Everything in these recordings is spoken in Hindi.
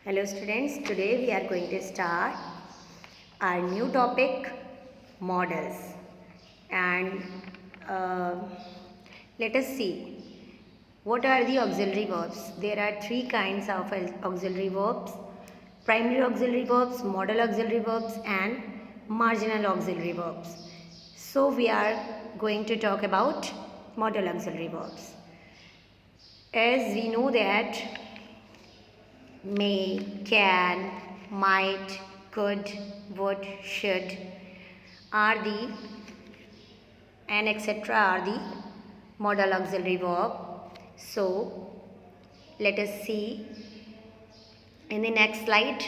Hello students, today we are going to start our new topic models and uh, let us see what are the auxiliary verbs. There are three kinds of auxiliary verbs: primary auxiliary verbs, modal auxiliary verbs and marginal auxiliary verbs. So we are going to talk about modal auxiliary verbs. As we know that may, can, might, could, would, should are the and etc. are the modal auxiliary verb. So let us see in the next slide.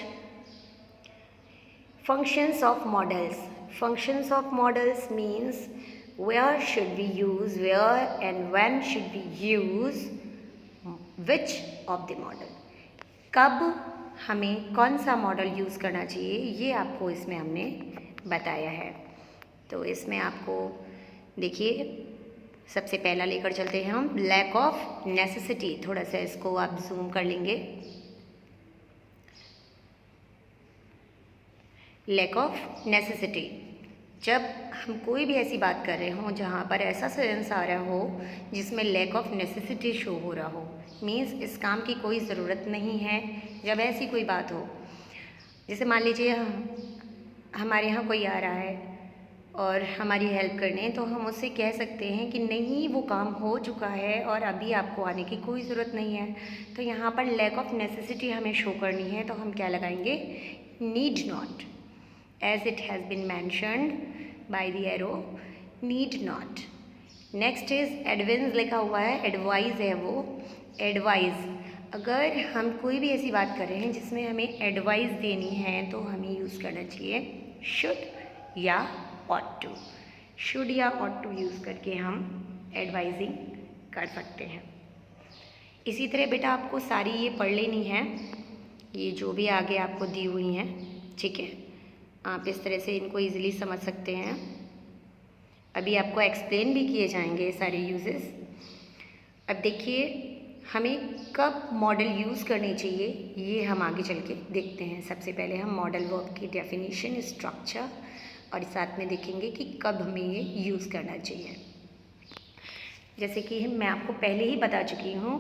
Functions of modals. Functions of modals means where should we use, where and when should we use which of the model. कब हमें कौन सा मॉडल यूज़ करना चाहिए ये आपको इसमें हमने बताया है। तो इसमें आपको देखिए सबसे पहला लेकर चलते हैं हम लैक ऑफ नेसेसिटी। थोड़ा सा इसको आप जूम कर लेंगे। लैक ऑफ नेसेसिटी, जब हम कोई भी ऐसी बात कर रहे हों जहाँ पर ऐसा सेंस आ रहा हो जिसमें लैक ऑफ नेसेसिटी शो हो रहा हो, मीन्स इस काम की कोई ज़रूरत नहीं है। जब ऐसी कोई बात हो, जैसे मान लीजिए हमारे यहाँ कोई आ रहा है और हमारी हेल्प करने, तो हम उससे कह सकते हैं कि नहीं वो काम हो चुका है और अभी आपको आने की कोई ज़रूरत नहीं है। तो यहाँ पर लैक ऑफ नेसेसिटी हमें शो करनी है, तो हम क्या लगाएंगे? Need not, as it has been mentioned by the arrow, need not. Next is advice लिखा हुआ है, एडवाइस है वो एडवाइस। अगर हम कोई भी ऐसी बात कर रहे हैं जिसमें हमें एडवाइस देनी है तो हमें यूज़ करना चाहिए शुड या ऑट टू। शुड या ऑट टू यूज़ करके हम एडवाइजिंग कर सकते हैं। इसी तरह बेटा आपको सारी ये पढ़ लेनी है, ये जो भी आगे आपको दी हुई हैं, ठीक है। आप इस तरह से इनको ईज़िली समझ सकते हैं। अभी आपको एक्सप्लेन भी किए जाएंगे सारे यूजेस। अब देखिए हमें कब मॉडल यूज़ करने चाहिए ये हम आगे चल के देखते हैं। सबसे पहले हम मॉडल वर्ब की डेफिनेशन, स्ट्रक्चर और साथ में देखेंगे कि कब हमें ये यूज़ करना चाहिए। जैसे कि मैं आपको पहले ही बता चुकी हूँ,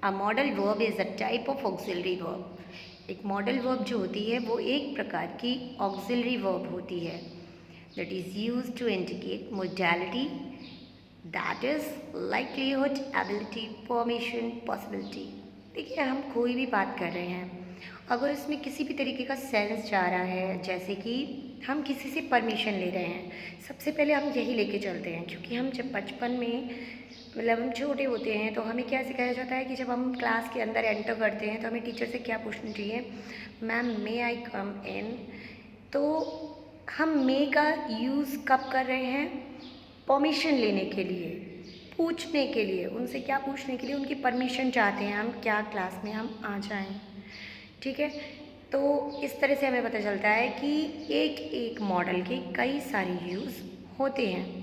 a modal verb is a type of auxiliary verb. एक मॉडल वर्ब जो होती है वो एक प्रकार की ऑक्सिलरी वर्ब होती है that is used to indicate modality, that is likelihood, ability, permission, possibility. देखिए हम कोई भी बात कर रहे हैं, अगर इसमें किसी भी तरीके का सेंस जा रहा है, जैसे कि हम किसी से परमिशन ले रहे हैं, सबसे पहले हम यही लेके चलते हैं। क्योंकि हम जब बचपन में मतलब हम छोटे होते हैं तो हमें क्या सिखाया जाता है कि जब हम क्लास के अंदर एंटर करते हैं तो हमें टीचर से क्या पूछना चाहिए? मैम मे आई कम इन। तो हम मे का यूज़ कब कर रहे हैं? परमिशन लेने के लिए, पूछने के लिए, उनसे क्या पूछने के लिए? उनकी परमिशन चाहते हैं हम क्या क्लास में हम आ जाएं, ठीक है। तो इस तरह से हमें पता चलता है कि एक एक मॉडल के कई सारे यूज़ होते हैं।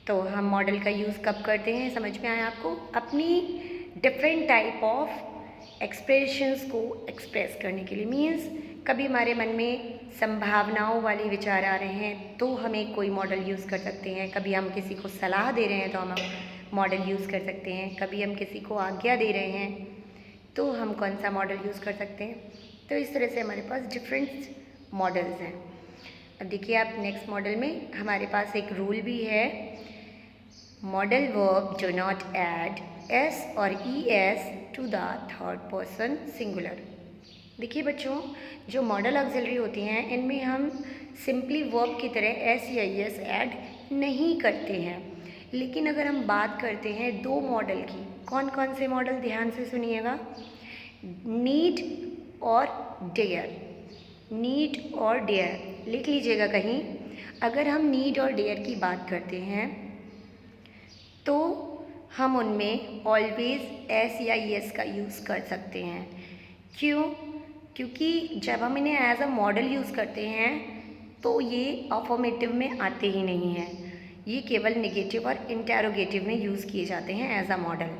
तो हम मॉडल का यूज़ कब करते हैं, समझ में आया आपको? अपनी डिफरेंट टाइप ऑफ एक्सप्रेशंस को एक्सप्रेस करने के लिए। मीन्स कभी हमारे मन में संभावनाओं वाले विचार आ रहे हैं तो हम एक कोई मॉडल यूज़ कर सकते हैं। कभी हम किसी को सलाह दे रहे हैं तो हम मॉडल यूज़ कर सकते हैं। कभी हम किसी को आज्ञा दे रहे हैं तो हम कौन सा मॉडल यूज़ कर सकते हैं। तो इस तरह से हमारे पास डिफरेंट मॉडल्स हैं। अब देखिए आप नेक्स्ट मॉडल में हमारे पास एक रूल भी है, modal verb do not add S और E S to the third person singular. देखिए बच्चों, जो मॉडल ऑक्सिलरी होती हैं इनमें हम सिंपली वर्ब की तरह एस या एस ऐड नहीं करते हैं। लेकिन अगर हम बात करते हैं दो मॉडल की, कौन कौन से मॉडल, ध्यान से सुनिएगा, नीड और डेयर। नीड और डेयर लिख लीजिएगा कहीं। अगर हम नीड और डेयर की बात करते हैं तो हम उनमें ऑलवेज एस या यस का यूज़ कर सकते हैं। क्यों? क्योंकि जब हम इन्हें एज अ मॉडल यूज़ करते हैं तो ये अफर्मेटिव में आते ही नहीं हैं, ये केवल नेगेटिव और इंटेरोगेटिव में यूज़ किए जाते हैं एज अ मॉडल।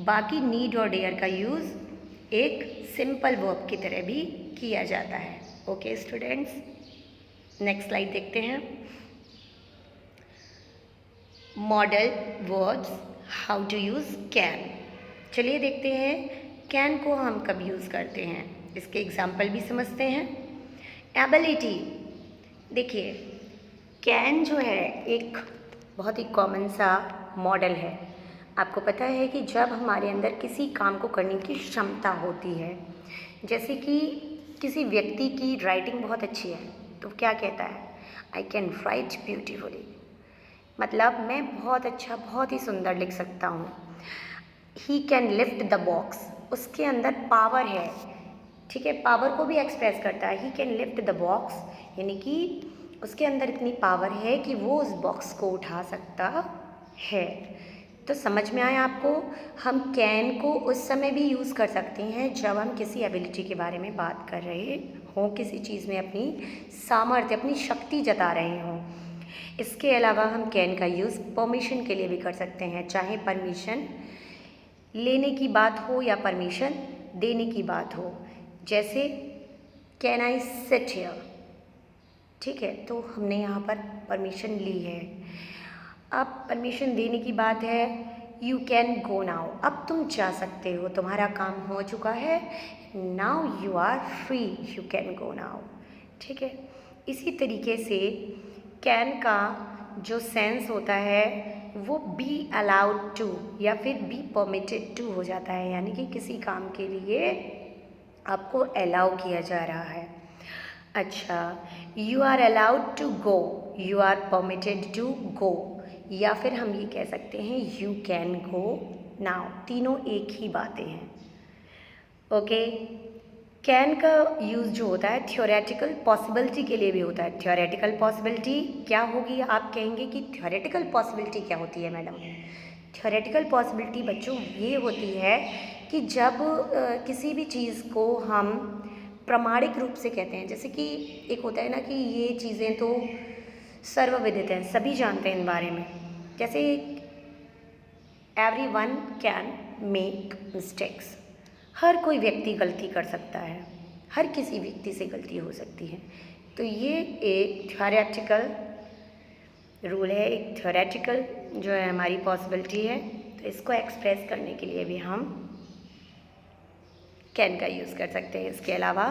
बाकी नीड और डेयर का यूज़ एक सिंपल वर्ब की तरह भी किया जाता है। ओके स्टूडेंट्स, नेक्स्ट स्लाइड देखते हैं। Modal verbs, how to use can. चलिए देखते हैं कैन को हम कब यूज़ करते हैं, इसके एग्जाम्पल भी समझते हैं। एबिलिटी, देखिए कैन जो है एक बहुत ही कॉमन सा मॉडल है। आपको पता है कि जब हमारे अंदर किसी काम को करने की क्षमता होती है, जैसे कि किसी व्यक्ति की राइटिंग बहुत अच्छी है तो क्या कहता है, आई कैन राइट ब्यूटीफुली, मतलब मैं बहुत अच्छा, बहुत ही सुंदर लिख सकता हूँ। He can lift the box, उसके अंदर पावर है, ठीक है, पावर को भी एक्सप्रेस करता है। He can lift the box, यानी कि उसके अंदर इतनी पावर है कि वो उस बॉक्स को उठा सकता है। तो समझ में आया आपको, हम कैन को उस समय भी यूज़ कर सकते हैं जब हम किसी एबिलिटी के बारे में बात कर रहे हों, किसी चीज़ में अपनी सामर्थ्य, अपनी शक्ति जता रहे हों। इसके अलावा हम कैन का यूज़ परमिशन के लिए भी कर सकते हैं, चाहे परमिशन लेने की बात हो या परमिशन देने की बात हो। जैसे कैन आई सिट हियर, ठीक है, तो हमने यहाँ पर परमिशन ली है। अब परमिशन देने की बात है, यू कैन गो नाउ, अब तुम जा सकते हो, तुम्हारा काम हो चुका है, now you are free, you can go now, ठीक है। इसी तरीके से कैन का जो सेंस होता है वो बी अलाउड टू या फिर बी परमिटेड टू हो जाता है, यानी कि किसी काम के लिए आपको अलाउ किया जा रहा है। अच्छा, you are allowed to go, you are permitted to go, या फिर हम ये कह सकते हैं यू कैन गो नाउ, तीनों एक ही बातें हैं। ओके, कैन का यूज़ जो होता है थ्योरेटिकल पॉसिबिलिटी के लिए भी होता है। थ्योरेटिकल पॉसिबिलिटी क्या होगी, आप कहेंगे कि थ्योरेटिकल पॉसिबिलिटी क्या होती है मैडम? थ्योरेटिकल पॉसिबिलिटी बच्चों ये होती है कि जब किसी भी चीज़ को हम प्रामाणिक रूप से कहते हैं, जैसे कि एक होता है ना कि ये चीज़ें तो सर्वविदित हैं, सभी जानते हैं इन बारे में, जैसे एवरीवन कैन मेक मिस्टेक्स, हर कोई व्यक्ति गलती कर सकता है, हर किसी व्यक्ति से गलती हो सकती है। तो ये एक थ्योरेटिकल रूल है, एक थ्योरेटिकल जो है हमारी पॉसिबिलिटी है। तो इसको एक्सप्रेस करने के लिए भी हम कैन का यूज़ कर सकते हैं। इसके अलावा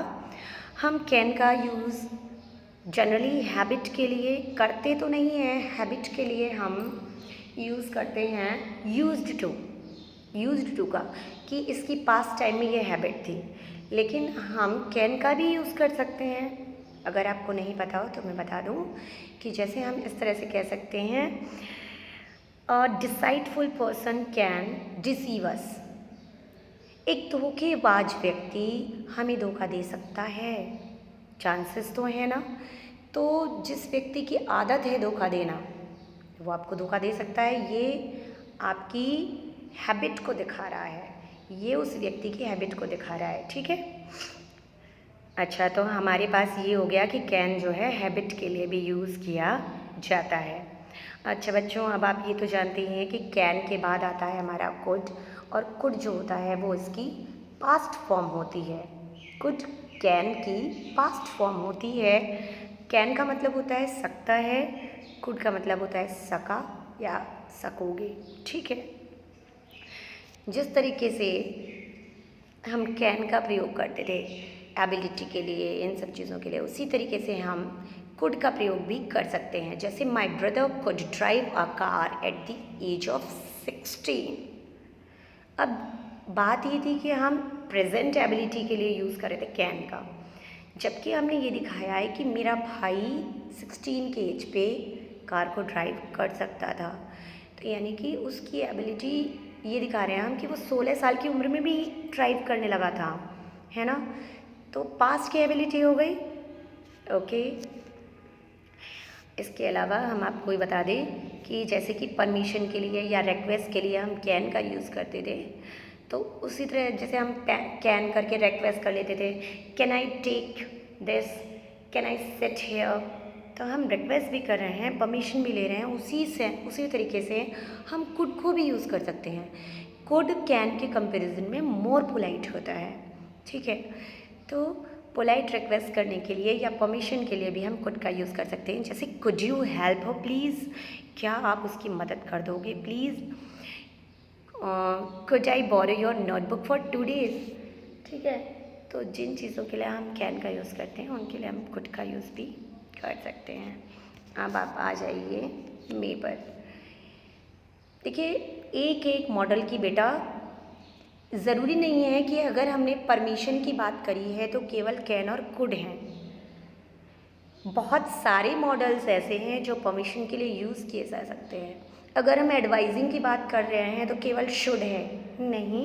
हम कैन का यूज़ जनरली हैबिट के लिए करते तो नहीं हैं, हैबिट के लिए हम यूज़ करते हैं यूज्ड टू का, कि इसकी पास्ट टाइम में ये हैबिट थी, लेकिन हम कैन का भी यूज़ कर सकते हैं। अगर आपको नहीं पता हो तो मैं बता दूं कि जैसे हम इस तरह से कह सकते हैं, अ डिसाइटफुल पर्सन कैन डिसीव अस, एक धोखेबाज व्यक्ति हमें धोखा दे सकता है, चांसेस तो है ना। तो जिस व्यक्ति की आदत है धोखा देना, वो आपको धोखा दे सकता है, ये आपकी हैबिट को दिखा रहा है, ये उस व्यक्ति की हैबिट को दिखा रहा है, ठीक है। अच्छा, तो हमारे पास ये हो गया कि कैन जो है हैबिट के लिए भी यूज़ किया जाता है। अच्छा बच्चों, अब आप ये तो जानते ही हैं कि कैन के बाद आता है हमारा कुड, और कुड जो होता है वो इसकी पास्ट फॉर्म होती है। कुड कैन की पास्ट फॉर्म होती है। कैन का मतलब होता है सकता है, कुड का मतलब होता है सका या सकोगे, ठीक है। जिस तरीके से हम कैन का प्रयोग करते थे एबिलिटी के लिए, इन सब चीज़ों के लिए, उसी तरीके से हम कुड का प्रयोग भी कर सकते हैं। जैसे my brother could drive a car at the age of 16। अब बात ये थी कि हम प्रेजेंट एबिलिटी के लिए यूज़ कर रहे थे कैन का, जबकि हमने ये दिखाया है कि मेरा भाई 16 के एज पे कार को ड्राइव कर सकता था। तो यानी कि उसकी एबिलिटी ये दिखा रहे हैं हम कि वो 16 साल की उम्र में भी ड्राइव करने लगा था, है ना। तो पास्ट की एबिलिटी हो गई। ओके, इसके अलावा हम आपको ये बता दें कि जैसे कि परमिशन के लिए या रिक्वेस्ट के लिए हम कैन का यूज़ करते थे, तो उसी तरह जैसे हम कैन करके रिक्वेस्ट कर लेते थे, can I take this, can I sit here, तो हम रिक्वेस्ट भी कर रहे हैं, परमिशन भी ले रहे हैं। उसी तरीके से हम कुड को भी यूज़ कर सकते हैं। कुड कैन के कंपैरिजन में मोर पोलाइट होता है। ठीक है। तो पोलाइट रिक्वेस्ट करने के लिए या परमिशन के लिए भी हम कुड का यूज़ कर सकते हैं, जैसे could you help her please, क्या आप उसकी मदद कर दोगे please. Could I borrow your notebook for 2 days, ठीक है। तो जिन चीज़ों के लिए हम कैन का यूज़ करते हैं उनके लिए हम कुड का यूज़ भी कर सकते हैं। अब आप आ जाइए मे पर। देखिए, एक एक मॉडल की बेटा ज़रूरी नहीं है कि अगर हमने परमिशन की बात करी है तो केवल कैन और कुड हैं। बहुत सारे मॉडल्स ऐसे हैं जो परमिशन के लिए यूज़ किए जा सकते हैं। अगर हम एडवाइजिंग की बात कर रहे हैं तो केवल शुड है, नहीं,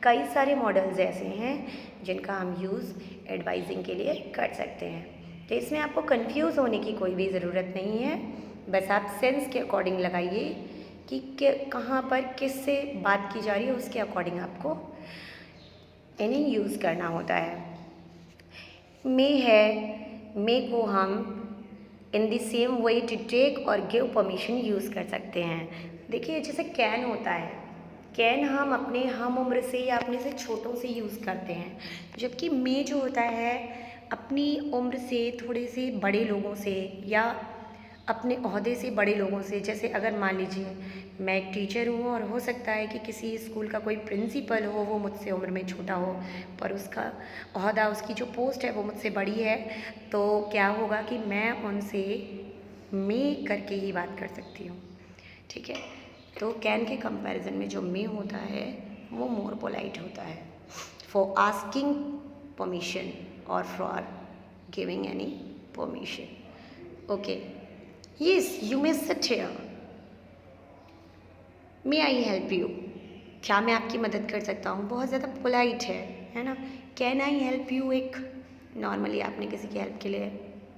कई सारे मॉडल्स ऐसे हैं जिनका हम यूज़ एडवाइजिंग के लिए कर सकते हैं। तो इसमें आपको कंफ्यूज होने की कोई भी ज़रूरत नहीं है, बस आप सेंस के अकॉर्डिंग लगाइए कि कहाँ पर किससे बात की जा रही है, उसके अकॉर्डिंग आपको इन्हें यूज़ करना होता है। मे है, मे को हम in the same way to take और गिव परमिशन यूज़ कर सकते हैं। देखिए, जैसे कैन होता है, कैन हम अपने हम उम्र से या अपने से छोटों से यूज़ करते हैं, जबकि मे जो होता है अपनी उम्र से थोड़े से बड़े लोगों से या अपने ओहदे से बड़े लोगों से, जैसे अगर मान लीजिए मैं एक टीचर हूँ और हो सकता है कि किसी स्कूल का कोई प्रिंसिपल हो, वो मुझसे उम्र में छोटा हो पर उसका ओहदा, उसकी जो पोस्ट है वो मुझसे बड़ी है, तो क्या होगा कि मैं उनसे मे करके ही बात कर सकती हूँ, ठीक है। तो कैन के कंपैरिजन में जो मे होता है वो मोर पोलाइट होता है फॉर आस्किंग परमिशन और for giving any permission. Okay, yes you may sit here, may I help you, क्या मैं आपकी मदद कर सकता हूँ, बहुत ज़्यादा पोलाइट है ना। कैन आई हेल्प यू एक नॉर्मली आपने किसी की हेल्प के लिए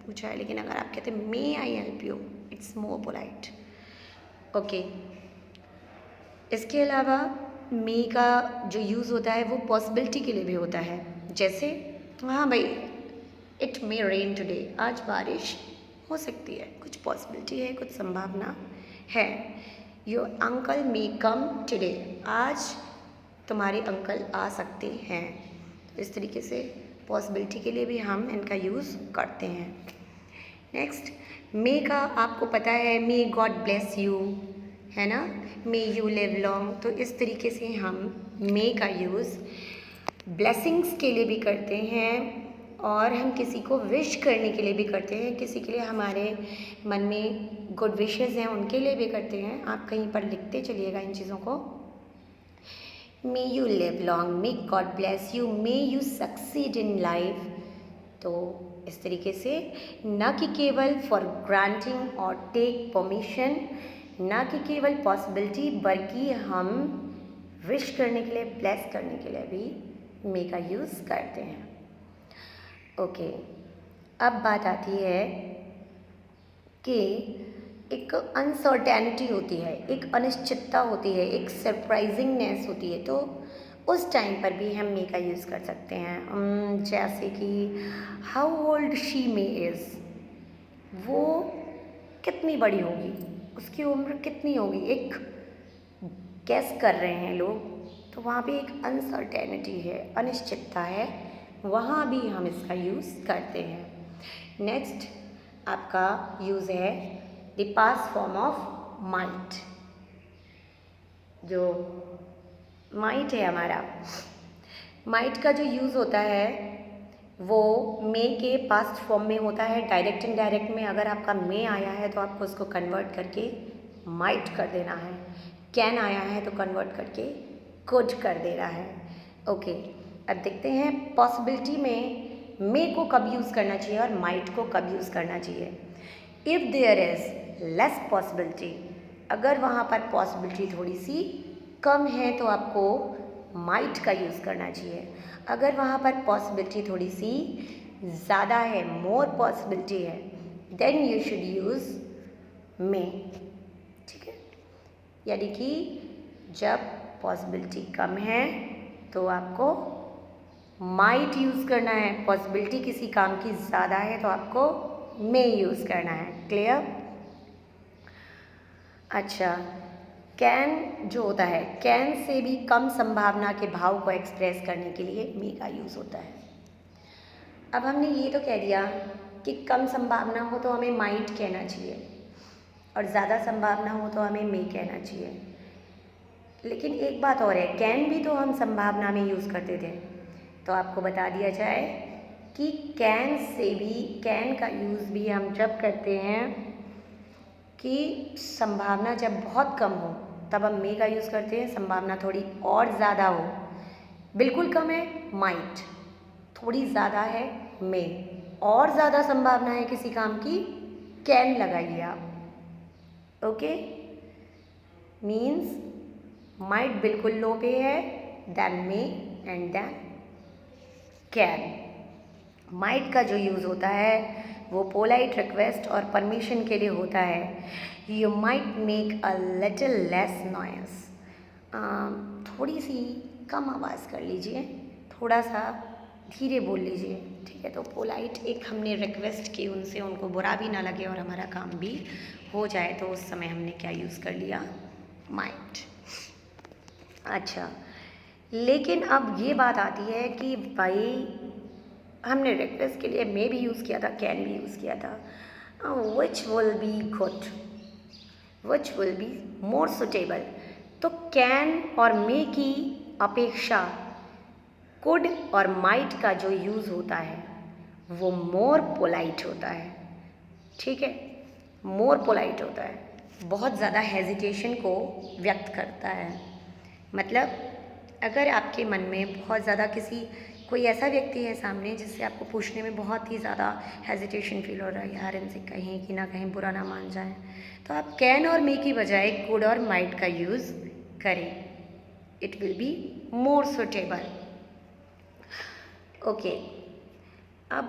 पूछा है, लेकिन अगर आप कहते हैं may I help you, it's more polite. Okay, इसके अलावा मे का जो यूज़ होता है वो पॉसिबिलिटी के लिए भी होता है, जैसे हाँ भाई इट मे रेन टुडे, आज बारिश हो सकती है, कुछ पॉसिबिलिटी है, कुछ संभावना है। Your uncle may come today, आज तुम्हारे अंकल आ सकते हैं। तो इस तरीके से पॉसिबिलिटी के लिए भी हम इनका यूज़ करते हैं। नेक्स्ट, मे का आपको पता है मे गॉड ब्लेस यू, है ना, मे यू लिव लॉन्ग। तो इस तरीके से हम मे का यूज़ ब्लेसिंग्स के लिए भी करते हैं और हम किसी को विश करने के लिए भी करते हैं, किसी के लिए हमारे मन में गुड विशेस हैं उनके लिए भी करते हैं। आप कहीं पर लिखते चलिएगा इन चीज़ों को। May you live long, may God bless you, may you succeed in life. तो इस तरीके से न कि केवल फॉर ग्रांटिंग और टेक परमिशन, न कि केवल पॉसिबिलिटी, बल्कि हम विश करने के लिए, ब्लेस करने के लिए भी मे का यूज़ करते हैं। ओके, अब बात आती है कि एक अनसर्टेनिटी होती है, एक अनिश्चितता होती है, एक सरप्राइजिंगनेस होती है, तो उस टाइम पर भी हम मे का यूज़ कर सकते हैं। जैसे कि how old she may is, वो कितनी बड़ी होगी, उसकी उम्र कितनी होगी, एक गेस कर रहे हैं लोग, तो वहाँ पे एक अनसर्टेनिटी है, अनिश्चितता है, वहाँ भी हम इसका यूज़ करते हैं। नेक्स्ट आपका यूज़ है the past form of might. जो माइट है हमारा, माइट का जो यूज़ होता है वो मे के पास्ट फॉर्म में होता है, डायरेक्ट इनडायरेक्ट में। अगर आपका मे आया है तो आपको उसको कन्वर्ट करके माइट कर देना है, कैन आया है तो कन्वर्ट करके कुड कर देना है। ओके, अब देखते हैं पॉसिबिलिटी में मे को कब यूज़ करना चाहिए और माइट को कब यूज़ करना चाहिए। If there is less possibility, अगर वहाँ पर पॉसिबिलिटी थोड़ी सी कम है तो आपको माइट का यूज़ करना चाहिए। अगर वहाँ पर पॉसिबिलिटी थोड़ी सी ज़्यादा है, मोर पॉसिबिलिटी है, देन यू शुड यूज़ मे, ठीक है। यानी कि जब पॉसिबिलिटी कम है तो आपको माइट यूज़ करना है, पॉसिबिलिटी किसी काम की ज़्यादा है तो आपको मे यूज़ करना है। क्लियर? अच्छा, कैन जो होता है, कैन से भी कम संभावना के भाव को एक्सप्रेस करने के लिए मे का यूज़ होता है। अब हमने ये तो कह दिया कि कम संभावना हो तो हमें माइट कहना चाहिए और ज़्यादा संभावना हो तो हमें मे कहना चाहिए। लेकिन एक बात और है, कैन भी तो हम संभावना में यूज़ करते थे, तो आपको बता दिया जाए कि कैन से भी, कैन का यूज़ भी हम जब करते हैं कि संभावना जब बहुत कम हो तब हम मे का यूज़ करते हैं, संभावना थोड़ी और ज़्यादा हो, बिल्कुल कम है माइट, थोड़ी ज़्यादा है मे, और ज़्यादा संभावना है किसी काम की, कैन लगाइए आप। ओके, मीन्स माइट बिल्कुल लो पे है, then may and then can. Might का जो यूज़ होता है वो पोलाइट रिक्वेस्ट और परमिशन के लिए होता है। You might make a little less noise, थोड़ी सी कम आवाज़ कर लीजिए, थोड़ा सा धीरे बोल लीजिए, ठीक है। तो पोलाइट एक हमने रिक्वेस्ट की उनसे, उनको बुरा भी ना लगे और हमारा काम भी हो जाए, तो उस समय हमने क्या यूज़ कर लिया, माइट। अच्छा, लेकिन अब ये बात आती है कि भाई हमने रिक्वेस्ट के लिए मे भी यूज़ किया था, कैन भी यूज़ किया था, विच will be good, which will be more suitable. तो कैन और मे की अपेक्षा कुड और माइट का जो यूज़ होता है वो मोर पोलाइट होता है, ठीक है, मोर पोलाइट होता है, बहुत ज़्यादा हेजिटेशन को व्यक्त करता है। मतलब अगर आपके मन में बहुत ज़्यादा कोई ऐसा व्यक्ति है सामने जिससे आपको पूछने में बहुत ही ज़्यादा हेजिटेशन फील हो रहा है, यार इनसे कहीं कि ना कहीं बुरा ना मान जाए, तो आप कैन और मे की बजाय कुड और माइट का यूज़ करें, it will be more suitable. Okay, अब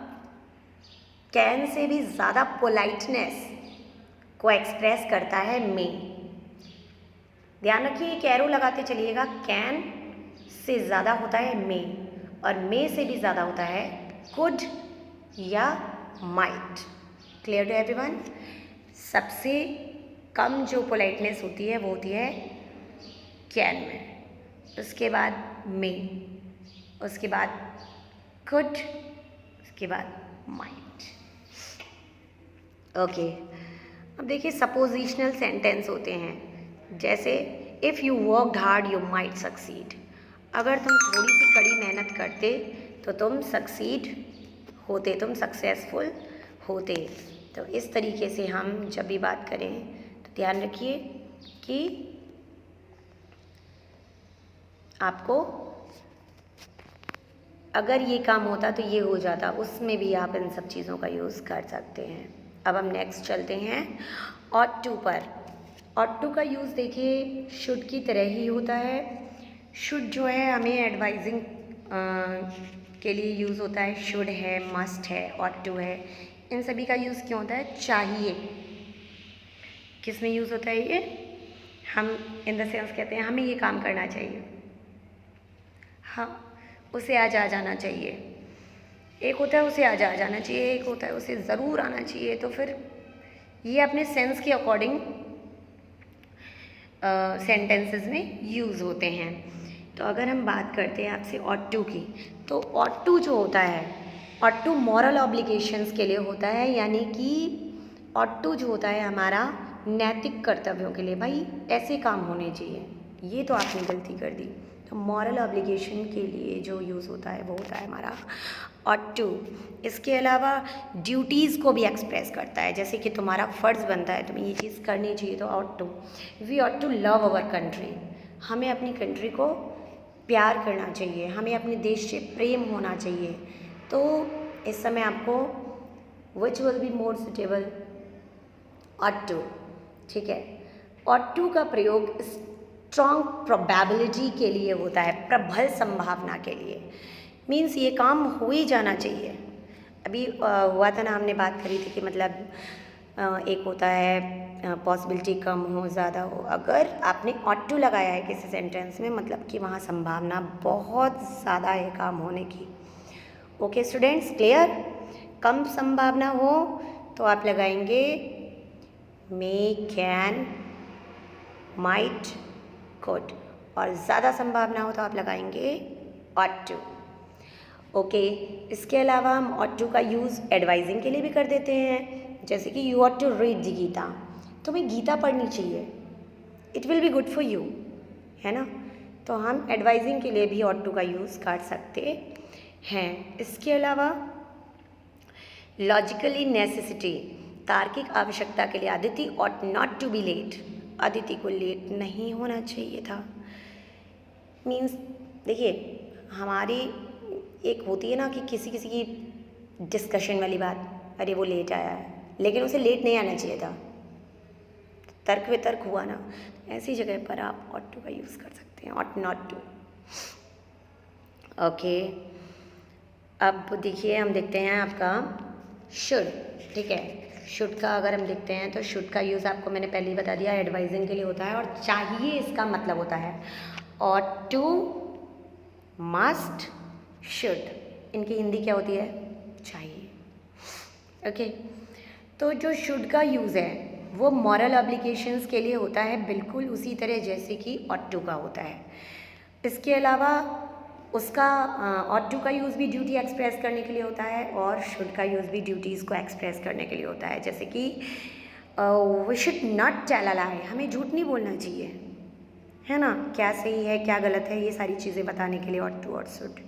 कैन से भी ज़्यादा पोलाइटनेस को एक्सप्रेस करता है मे। ध्यान रखिए, एक एरो लगाते चलिएगा, कैन से ज़्यादा होता है मे और मे से भी ज़्यादा होता है कुड या माइट। Clear to everyone? सबसे कम जो पोलाइटनेस होती है वो होती है कैन में, उसके बाद मे, उसके बाद कुड, उसके बाद माइट। ओके, अब देखिए सपोजिशनल सेंटेंस होते हैं, जैसे if you worked hard you might succeed. अगर तुम थोड़ी सी कड़ी मेहनत करते तो तुम सक्सीड होते, तुम सक्सेसफुल होते। तो इस तरीके से हम जब भी बात करें तो ध्यान रखिए कि आपको अगर ये काम होता तो ये हो जाता, उसमें भी आप इन सब चीज़ों का यूज़ कर सकते हैं। अब हम नेक्स्ट चलते हैं ऑट टू पर। ऑट टू का यूज़ देखिए शुड की तरह ही होता है। शुड जो है हमें एडवाइजिंग के लिए यूज़ होता है, शुड है, मस्ट है, ऑट टू है, इन सभी का यूज़ क्यों होता है, चाहिए। किस में यूज़ होता है ये, हम इन द सेंस कहते हैं हमें ये काम करना चाहिए, हाँ उसे आज आ जाना चाहिए। एक होता है उसे आज आ जाना चाहिए, एक होता है उसे ज़रूर आना चाहिए। तो फिर ये अपने सेंस के अकॉर्डिंग सेंटेंसेस में यूज़ होते हैं। तो अगर हम बात करते हैं आपसे ऑट टू की, तो ऑट टू जो होता है, ऑट टू मॉरल ऑब्लिगेशंस के लिए होता है, यानी कि ऑट टू जो होता है हमारा नैतिक कर्तव्यों के लिए, भाई ऐसे काम होने चाहिए, ये तो आपने गलती कर दी। तो मॉरल ऑब्लिगेशन के लिए जो यूज़ होता है वो होता है हमारा ऑट टू। इसके अलावा ड्यूटीज़ को भी एक्सप्रेस करता है, जैसे कि तुम्हारा फ़र्ज़ बनता है, तुम्हें ये चीज़ करनी चाहिए, तो ought to. We ought to love our country, हमें अपनी कंट्री को प्यार करना चाहिए, हमें अपने देश से प्रेम होना चाहिए। तो इस समय आपको which will be more suitable, ought to, ठीक है। ऑट टू का प्रयोग स्ट्रॉन्ग प्रोबेबिलिटी के लिए होता है, प्रबल संभावना के लिए, मीन्स ये काम हो ही जाना चाहिए। अभी हुआ था ना, हमने बात करी थी कि मतलब एक होता है पॉसिबिलिटी कम हो ज़्यादा हो, अगर आपने ऑट टू लगाया है किसी सेंटेंस में मतलब कि वहाँ संभावना बहुत ज़्यादा है काम होने की। Okay students, clear? कम संभावना हो तो आप लगाएंगे मे, कैन, माइट, कुड, और ज़्यादा संभावना हो तो आप लगाएंगे ought to। ओके, इसके अलावा हम ought to का यूज़ एडवाइजिंग के लिए भी कर देते हैं, जैसे कि you ought to read the Gita, तुम्हें गीता पढ़नी चाहिए, it will be good for you, है ना। तो हम एडवाइजिंग के लिए भी ought to का यूज़ कर सकते हैं। इसके अलावा लॉजिकली नेसेसिटी, तार्किक आवश्यकता के लिए Aditi ought not to be late, Aditi को लेट नहीं होना चाहिए था। मीन्स देखिए, हमारी एक होती है ना कि किसी किसी की डिस्कशन वाली बात, अरे वो लेट आया है, लेकिन उसे लेट नहीं आना चाहिए था, तर्क वितर्क हुआ ना, ऐसी जगह पर आप ought to का यूज़ कर सकते हैं, ought not to। ओके, अब देखिए हम देखते हैं आपका शुड, ठीक है। शुड का अगर हम देखते हैं तो शुड का यूज़ आपको मैंने पहले ही बता दिया, एडवाइजिंग के लिए होता है, और चाहिए इसका मतलब होता है ought to, मस्ट, शुड, इनकी हिंदी क्या होती है, चाहिए। ओके, तो जो शुड का यूज़ है वो मॉरल ऑब्लिगेशंस के लिए होता है, बिल्कुल उसी तरह जैसे कि ought to का होता है। इसके अलावा उसका ought to का यूज़ भी ड्यूटी एक्सप्रेस करने के लिए होता है, और शुड का यूज़ भी ड्यूटीज़ को एक्सप्रेस करने के लिए होता है, जैसे कि we should not tell a lie, हमें झूठ नहीं बोलना चाहिए, है ना, क्या सही है क्या गलत है, ये सारी चीज़ें बताने के लिए ought to और शुड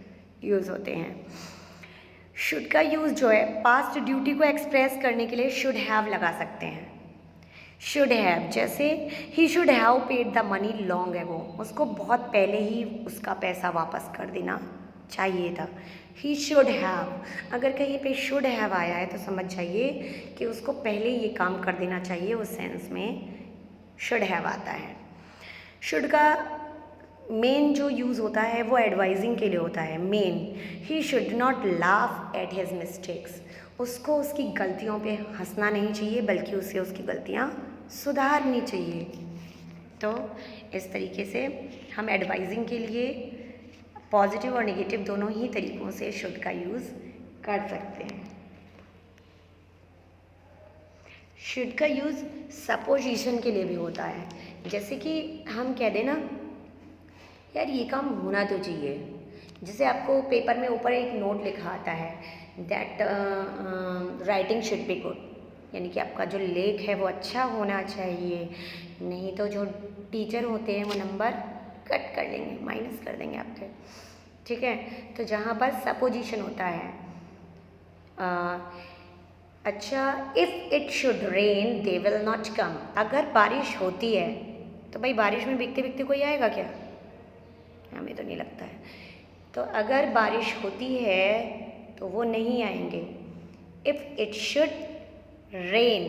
यूज़ होते हैं। शुड का यूज़ जो है पास्ट ड्यूटी को एक्सप्रेस करने के लिए शुड हैव लगा सकते हैं। शुड हैव, जैसे he should have paid the money long ago, उसको बहुत पहले ही उसका पैसा वापस कर देना चाहिए था। ही शुड हैव, अगर कहीं पे शुड हैव आया है तो समझ जाइए कि उसको पहले ये काम कर देना चाहिए, उस सेंस में शुड हैव आता है। शुड का मेन जो यूज़ होता है वो एडवाइजिंग के लिए होता है। Main, he should not laugh at his mistakes, उसको उसकी गलतियों पे हंसना नहीं चाहिए, बल्कि उसे उसकी गलतियाँ सुधारनी चाहिए। तो इस तरीके से हम एडवाइजिंग के लिए पॉजिटिव और नेगेटिव दोनों ही तरीक़ों से शुड का यूज़ कर सकते हैं। शुड का यूज़ सपोजिशन के लिए भी होता है, जैसे कि हम कह दें ना, यार ये काम होना तो चाहिए, जैसे आपको पेपर में ऊपर एक नोट लिखा आता है that writing should be good, यानी कि आपका जो लेख है वो अच्छा होना चाहिए, नहीं तो जो टीचर होते हैं वो नंबर कट कर देंगे, माइनस कर देंगे आपके, ठीक है। तो जहाँ पर सपोजिशन होता है, अच्छा, if it should rain they will not come, अगर बारिश होती है तो भाई बारिश में भीगते भीगते कोई आएगा क्या, हमें तो नहीं लगता है। तो अगर बारिश होती है तो वो नहीं आएंगे। इफ़ इट शुड रेन,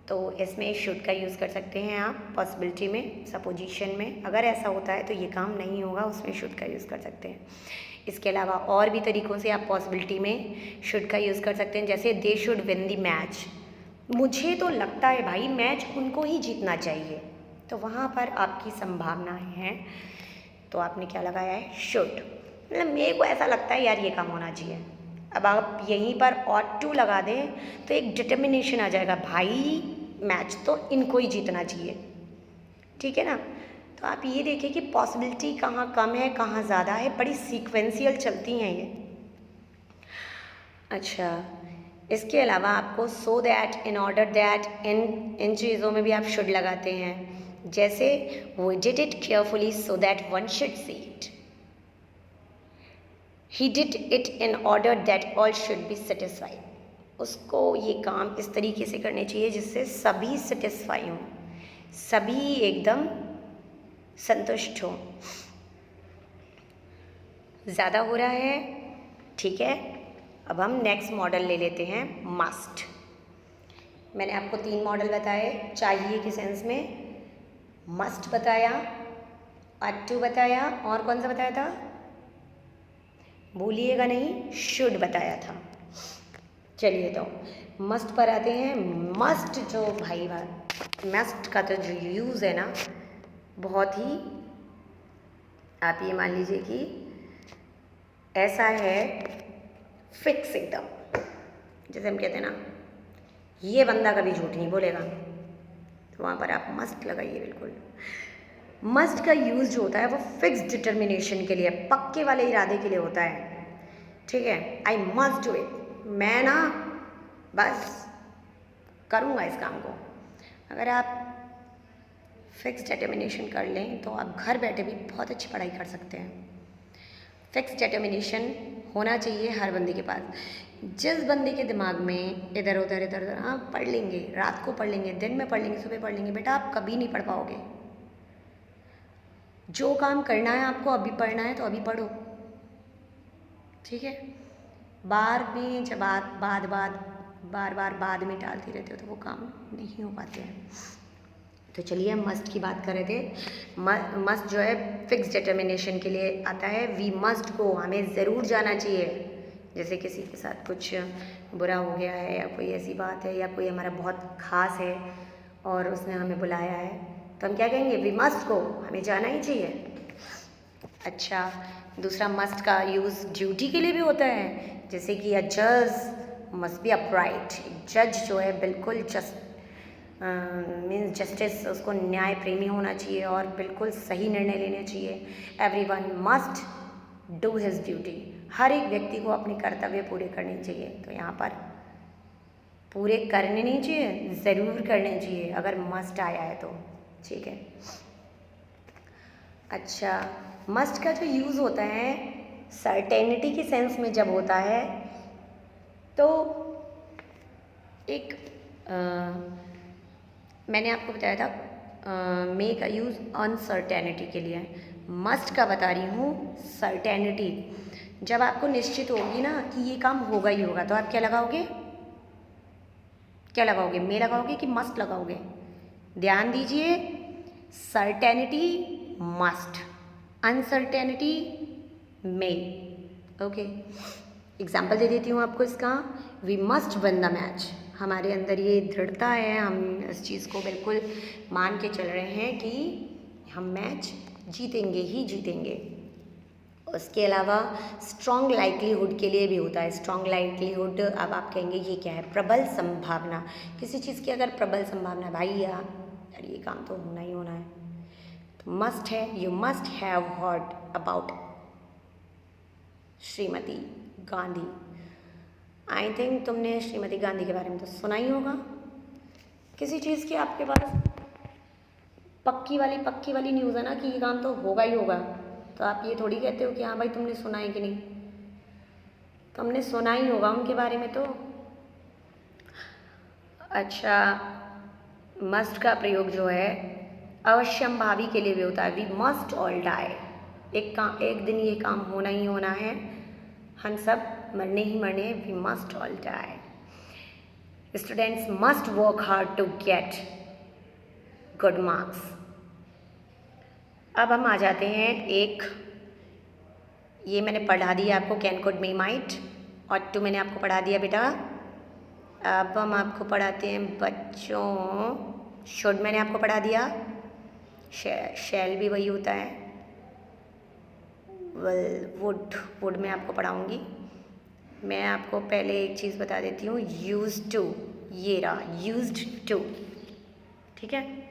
तो इसमें शुड का यूज़ कर सकते हैं आप पॉसिबिलिटी में, सपोजिशन में, अगर ऐसा होता है तो ये काम नहीं होगा, उसमें शुड का यूज़ कर सकते हैं। इसके अलावा और भी तरीक़ों से आप पॉसिबिलिटी में शुड का यूज़ कर सकते हैं, जैसे they should win the match, मुझे तो लगता है भाई मैच उनको ही जीतना चाहिए, तो वहाँ पर आपकी संभावनाएं हैं, तो आपने क्या लगाया है, शुड, मतलब मेरे को ऐसा लगता है यार ये काम होना चाहिए। अब आप यहीं पर ought to लगा दें तो एक डिटर्मिनेशन आ जाएगा, भाई मैच तो इनको ही जीतना चाहिए, ठीक है ना। तो आप ये देखिए कि पॉसिबिलिटी कहाँ कम है कहाँ ज़्यादा है, बड़ी सीक्वेंशियल चलती हैं ये। अच्छा, इसके अलावा आपको so that, in order that, इन चीज़ों में भी आप शुड लगाते हैं, जैसे we did it carefully so that one should see it, he did it in order that all should be satisfied, उसको ये काम इस तरीके से करने चाहिए जिससे सभी सेटिस्फाई हों, सभी एकदम संतुष्ट हों। ज़्यादा हो रहा है, ठीक है। अब हम नेक्स्ट मॉडल ले लेते हैं, मस्ट। मैंने आपको 3 मॉडल बताए, चाहिए के सेंस में, मस्ट बताया, ought to बताया, और कौन सा बताया था, भूलिएगा नहीं, शुड बताया था। चलिए तो मस्ट पर आते हैं। मस्ट जो भाई मस्ट का तो जो यूज़ है ना, बहुत ही, आप ये मान लीजिए कि ऐसा है फिक्स एकदम, जैसे हम कहते हैं ना, ये बंदा कभी झूठ नहीं बोलेगा, तो वहाँ पर आप मस्ट लगाइए बिल्कुल। मस्ट का यूज़ जो होता है वो फिक्स डिटर्मिनेशन के लिए, पक्के वाले इरादे के लिए होता है, ठीक है। आई मस्ट डू इट, मैं ना बस करूँगा इस काम को। अगर आप फिक्स डिटर्मिनेशन कर लें तो आप घर बैठे भी बहुत अच्छी पढ़ाई कर सकते हैं। फिक्स डिटर्मिनेशन होना चाहिए हर बंदे के पास। जिस बंदे के दिमाग में इधर उधर हाँ पढ़ लेंगे, रात को पढ़ लेंगे, दिन में पढ़ लेंगे, सुबह पढ़ लेंगे, बेटा आप कभी नहीं पढ़ पाओगे। जो काम करना है आपको अभी पढ़ना है तो अभी पढ़ो, ठीक है। बार में जब आप बार बार बाद में टालते रहते हो तो वो काम नहीं हो पाते हैं। तो चलिए हम मस्ट की बात कर रहे थे। मस्ट जो है फिक्स डिटर्मिनेशन के लिए आता है। वी मस्ट गो, हमें ज़रूर जाना चाहिए। जैसे किसी के साथ कुछ बुरा हो गया है या कोई ऐसी बात है या कोई हमारा बहुत ख़ास है और उसने हमें बुलाया है तो हम क्या कहेंगे, वी मस्ट गो, हमें जाना ही चाहिए। अच्छा, दूसरा मस्ट का यूज़ ड्यूटी के लिए भी होता है। जैसे कि अ जज मस्ट बी अपराइट, जज जो है बिल्कुल मीन्स जस्टिस, उसको न्याय प्रेमी होना चाहिए और बिल्कुल सही निर्णय लेने चाहिए। Everyone must do his duty, हर एक व्यक्ति को अपने कर्तव्य पूरे करने चाहिए। तो यहाँ पर पूरे करने नहीं चाहिए, ज़रूर करने चाहिए अगर मस्ट आया है तो, ठीक है। अच्छा, मस्ट का जो यूज़ होता है सर्टेनिटी के सेंस में जब होता है तो एक मैंने आपको बताया था मे का यूज़ अनसर्टेनिटी के लिए, मस्ट का बता रही हूँ सर्टेनिटी। जब आपको निश्चित होगी ना कि ये काम होगा ही होगा तो आप क्या लगाओगे, मे लगाओगे कि मस्ट लगाओगे? ध्यान दीजिए, certainty must, uncertainty may. Okay, example दे देती हूँ आपको इसका। We must win the match, हमारे अंदर ये दृढ़ता है, हम इस चीज़ को बिल्कुल मान के चल रहे हैं कि हम मैच जीतेंगे ही जीतेंगे। उसके अलावा स्ट्रॉन्ग लाइक्लीहुड के लिए भी होता है। स्ट्रॉन्ग लाइक्लीहुड, अब आप कहेंगे ये क्या है? प्रबल संभावना, किसी चीज़ की अगर प्रबल संभावना, भाई यार ये काम तो होना ही होना है, तो मस्ट है। You must have heard about Shrimati Gandhi. I think तुमने श्रीमती गांधी के बारे में तो सुना ही होगा। किसी चीज़ की आपके पास पक्की वाली न्यूज़ है ना कि ये काम तो होगा ही होगा, तो आप ये थोड़ी कहते हो कि हाँ भाई तुमने सुना है कि नहीं, तुमने सुना ही होगा उनके बारे में तो। अच्छा, मस्ट का प्रयोग जो है अवश्यम भावी के लिए भी होता है। वी मस्ट ऑल डाई, एक दिन ये काम होना ही होना है, हम सब मरने ही मरने, we must all die. Students must work hard to get good marks. अब हम आ जाते हैं एक, ये मैंने पढ़ा दिया आपको, कैन कुड मे माइट, और टू मैंने आपको पढ़ा दिया बेटा। अब हम आपको पढ़ाते हैं बच्चों, शुड मैंने आपको पढ़ा दिया, शैल भी वही होता है, वुड मैं आपको पढ़ाऊँगी। मैं आपको पहले एक चीज़ बता देती हूँ, यूज्ड टू, ये रहा यूज्ड टू, ठीक है।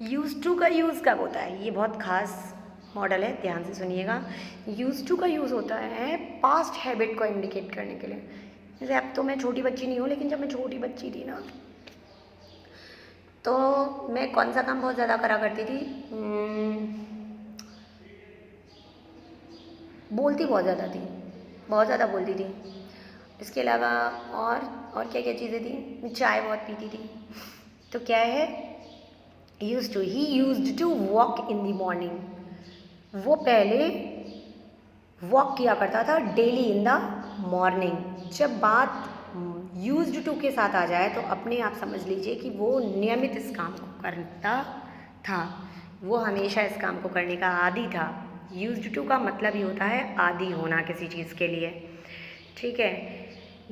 यूज्ड टू का यूज़ कब होता है? ये बहुत ख़ास मॉडल है, ध्यान से सुनिएगा। यूज्ड टू का यूज़ होता है पास्ट हैबिट को इंडिकेट करने के लिए। जैसे अब तो मैं छोटी बच्ची नहीं हूँ, लेकिन जब मैं छोटी बच्ची थी ना तो मैं कौन सा काम बहुत ज़्यादा करा करती थी, बोलती बहुत ज़्यादा थी, बहुत ज़्यादा बोलती थी। इसके अलावा और क्या क्या चीज़ें थी, मैं चाय बहुत पीती थी। तो क्या है, used to, he used to walk in the morning, वो पहले वॉक किया करता था डेली इन द मॉर्निंग। जब बात यूज्ड टू के साथ आ जाए तो अपने आप समझ लीजिए कि वो नियमित इस काम को करता था, वो हमेशा इस काम को करने का आदी था। यूज्ड टू का मतलब ही होता है आदी होना किसी चीज़ के लिए, ठीक है।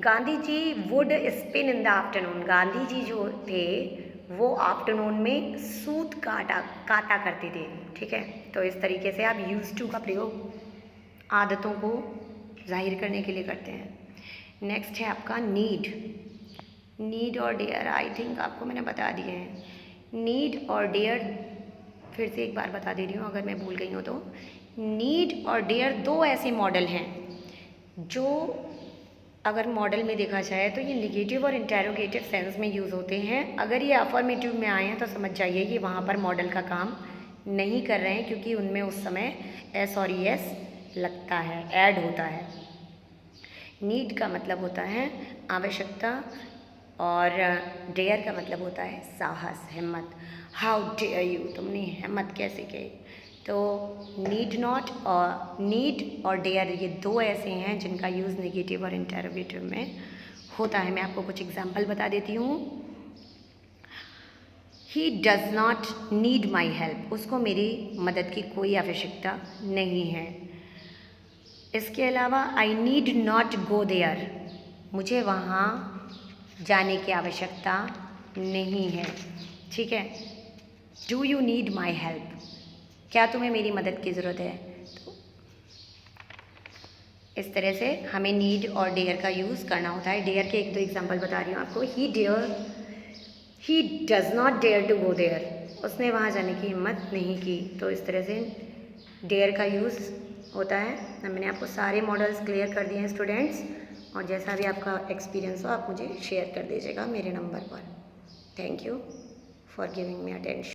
Gandhi ji would spin in the afternoon, Gandhi ji जो थे वो आफ्टरनून में सूत काटा करते थे, ठीक है। तो इस तरीके से आप यूज्ड टू का प्रयोग आदतों को जाहिर करने के लिए करते हैं। नेक्स्ट है आपका नीड। नीड और डेयर आई थिंक आपको मैंने बता दिए हैं। नीड और डेयर फिर से एक बार बता दे रही हूँ अगर मैं भूल गई हूँ तो। नीड और डेयर दो ऐसे मॉडल हैं जो अगर मॉडल में देखा जाए तो ये निगेटिव और इंटेरोगेटिव सेंस में यूज़ होते हैं। अगर ये अफर्मेटिव में आए हैं तो समझ जाइए कि वहाँ पर मॉडल का काम नहीं कर रहे हैं, क्योंकि उनमें उस समय एस और ई एस लगता है, ऐड होता है। नीड का मतलब होता है आवश्यकता और डेयर का मतलब होता है साहस, हिम्मत। हाउ डेयर यू, तुमने हिम्मत कैसे की। तो नीड और डेयर ये दो ऐसे हैं जिनका यूज़ नेगेटिव और इंटेरोगेटिव में होता है। मैं आपको कुछ एग्जांपल बता देती हूँ। He does not need my help, उसको मेरी मदद की कोई आवश्यकता नहीं है। इसके अलावा I need not go there, मुझे वहाँ जाने की आवश्यकता नहीं है। ठीक है। Do you need my help, क्या तुम्हें मेरी मदद की ज़रूरत है। तो इस तरह से हमें नीड और डेयर का यूज़ करना होता है। डेयर के एक दो एग्जांपल बता रही हूँ आपको। He does not dare to go there, उसने वहाँ जाने की हिम्मत नहीं की। तो इस तरह से डेयर का यूज़ होता है। अब मैंने आपको सारे मॉडल्स क्लियर कर दिए हैं स्टूडेंट्स, और जैसा भी आपका एक्सपीरियंस हो आप मुझे शेयर कर दीजिएगा मेरे नंबर पर। Thank you for giving me attention.